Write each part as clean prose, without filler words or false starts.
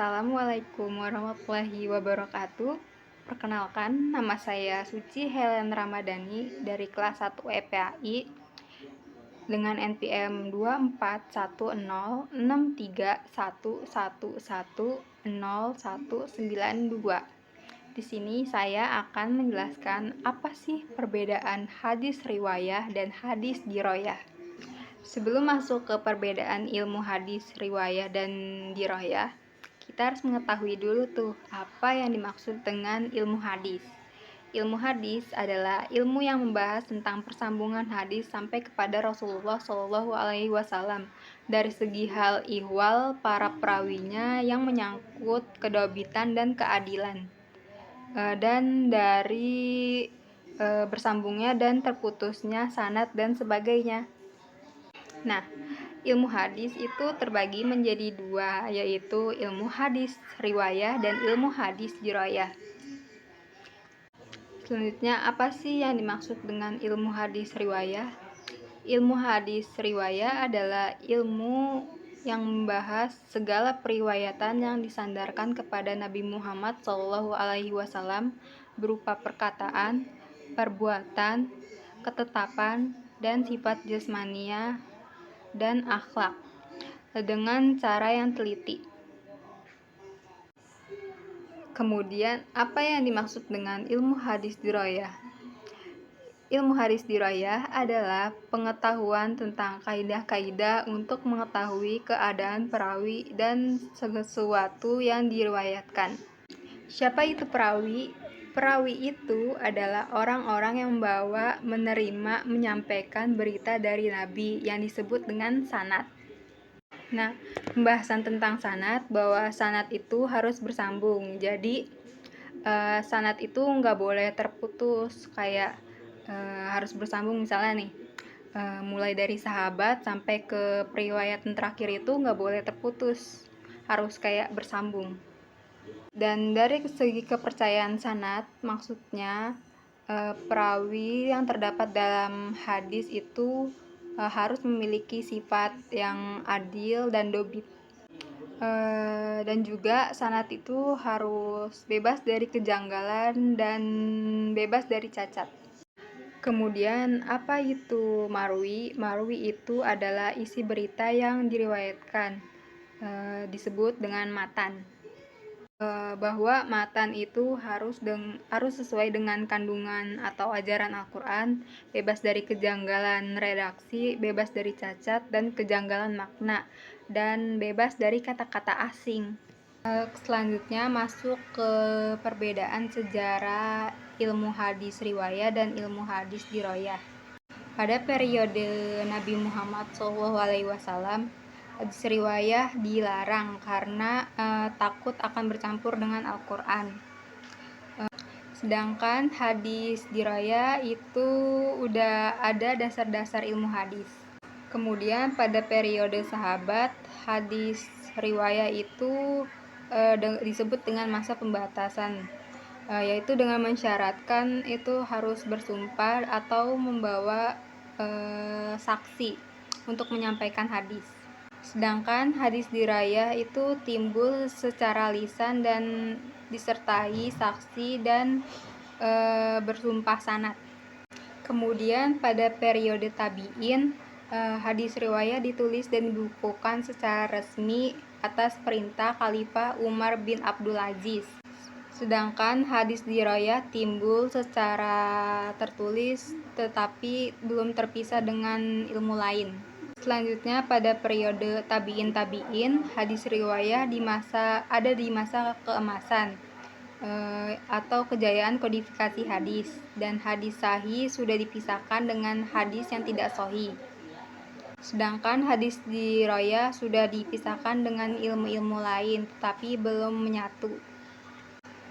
Assalamualaikum warahmatullahi wabarakatuh. Perkenalkan, nama saya Suci Helen Ramadhani dari kelas 1 EPAI dengan NPM 241063111092. Di sini saya akan menjelaskan apa sih perbedaan hadis riwayah dan hadis diroyah. Sebelum masuk ke perbedaan ilmu hadis riwayah dan diroyah, kita harus mengetahui dulu tuh apa yang dimaksud dengan ilmu hadis. Ilmu hadis adalah ilmu yang membahas tentang persambungan hadis sampai kepada Rasulullah SAW dari segi hal ihwal para perawinya yang menyangkut kedobitan dan keadilan, dan dari bersambungnya dan terputusnya sanad dan sebagainya. Nah, ilmu hadis itu terbagi menjadi dua, yaitu ilmu hadis riwayah dan ilmu hadis diroyah. Selanjutnya, apa sih yang dimaksud dengan ilmu hadis riwayah? Ilmu hadis riwayah adalah ilmu yang membahas segala periwayatan yang disandarkan kepada Nabi Muhammad SAW berupa perkataan, perbuatan, ketetapan, dan sifat jasmania dan akhlak dengan cara yang teliti. Kemudian, apa yang dimaksud dengan ilmu hadis diroyah? Ilmu hadis diroyah adalah pengetahuan tentang kaidah-kaidah untuk mengetahui keadaan perawi dan sesuatu yang diriwayatkan. Siapa itu perawi? Perawi itu adalah orang-orang yang membawa, menerima, menyampaikan berita dari Nabi yang disebut dengan sanad. Nah, pembahasan tentang sanad, bahwa sanad itu harus bersambung. Jadi, sanad itu nggak boleh terputus, kayak harus bersambung. Misalnya nih, mulai dari sahabat sampai ke periwayatan terakhir itu nggak boleh terputus, harus kayak bersambung. Dan dari segi kepercayaan sanad, maksudnya perawi yang terdapat dalam hadis itu harus memiliki sifat yang adil dan dobit. Dan juga sanad itu harus bebas dari kejanggalan dan bebas dari cacat. Kemudian, apa itu marwi? Marwi itu adalah isi berita yang diriwayatkan, disebut dengan matan. Bahwa matan itu harus sesuai dengan kandungan atau ajaran Al-Quran, bebas dari kejanggalan redaksi, bebas dari cacat dan kejanggalan makna, dan bebas dari kata-kata asing. Selanjutnya masuk ke perbedaan sejarah ilmu hadis riwayah dan ilmu hadis diroyah. Pada periode Nabi Muhammad SAW, hadis riwayah dilarang karena takut akan bercampur dengan Al-Quran. Sedangkan hadis diroyah itu udah ada dasar-dasar ilmu hadis. Kemudian pada periode sahabat, hadis riwayah itu disebut dengan masa pembatasan, yaitu dengan mensyaratkan itu harus bersumpah atau membawa saksi untuk menyampaikan hadis. Sedangkan hadis diroyah itu timbul secara lisan dan disertai saksi dan bersumpah sanad. Kemudian pada periode tabi'in, hadis riwayah ditulis dan dibukukan secara resmi atas perintah Khalifah Umar bin Abdul Aziz. Sedangkan hadis diroyah timbul secara tertulis tetapi belum terpisah dengan ilmu lain. Selanjutnya pada periode tabi'in, hadis riwayah ada di masa keemasan atau kejayaan kodifikasi hadis, dan hadis sahih sudah dipisahkan dengan hadis yang tidak sahih. Sedangkan hadis diroyah sudah dipisahkan dengan ilmu-ilmu lain tetapi belum menyatu.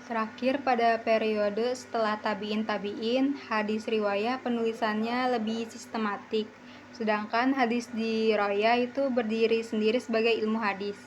Terakhir, pada periode setelah tabi'in, hadis riwayah penulisannya lebih sistematik, sedangkan hadis diroyah itu berdiri sendiri sebagai ilmu hadis.